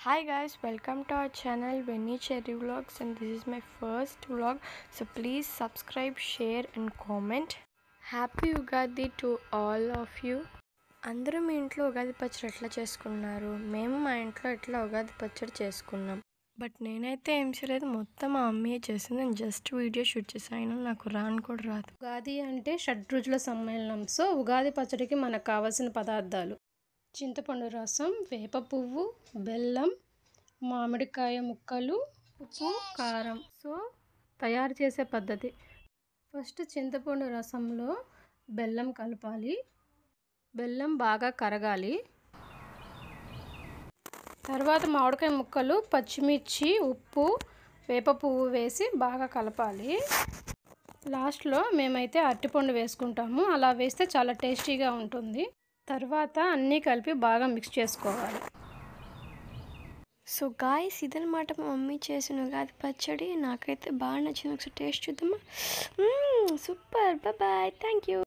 Hi guys, welcome to our channel Venny Cherry Vlogs, and this is my first vlog, so please subscribe, share and comment. Happy Ugadi to all of you. అందరూ మీ ఇంట్లో ఉగాది పచ్చడి ఎట్లా చేసుకున్నారు? మేము మా ఇంట్లో ఎట్లా ఉగాది పచ్చడి చేసుకున్నాం. బట్ నేనైతే ఏం చేయలేదు, మొత్తం మా అమ్మయే చేసింది. నేను జస్ట్ వీడియో షూట్ చేసాను, నాకు రాను కూడా రాదు. ఉగాది అంటే షడ్రుచుల సమ్మేళనం. సో ఉగాది పచ్చడికి మనకు కావాల్సిన పదార్థాలు: చింతపండు రసం, వేప పువ్వు, బెల్లం, మామిడికాయ ముక్కలు, ఉప్పు, కారం. సో తయారు చేసే పద్ధతి: ఫస్ట్ చింతపండు రసంలో బెల్లం కలపాలి. బెల్లం బాగా కరగాలి. తర్వాత మామిడికాయ ముక్కలు, పచ్చిమిర్చి, ఉప్పు, వేప పువ్వు వేసి బాగా కలపాలి. లాస్ట్లో మేమైతే అరటిపండు వేసుకుంటాము, అలా వేస్తే చాలా టేస్టీగా ఉంటుంది. తర్వాత అన్నీ కలిపి బాగా మిక్స్ చేసుకోవాలి. సో గాయ్స్, ఇదన్నమాట మా మమ్మీ చేసిన ఉగాది పచ్చడి. నాకైతే బాగా నచ్చింది. ఒకసారి టేస్ట్ చూద్దామా? సూపర్. Bye, thank you.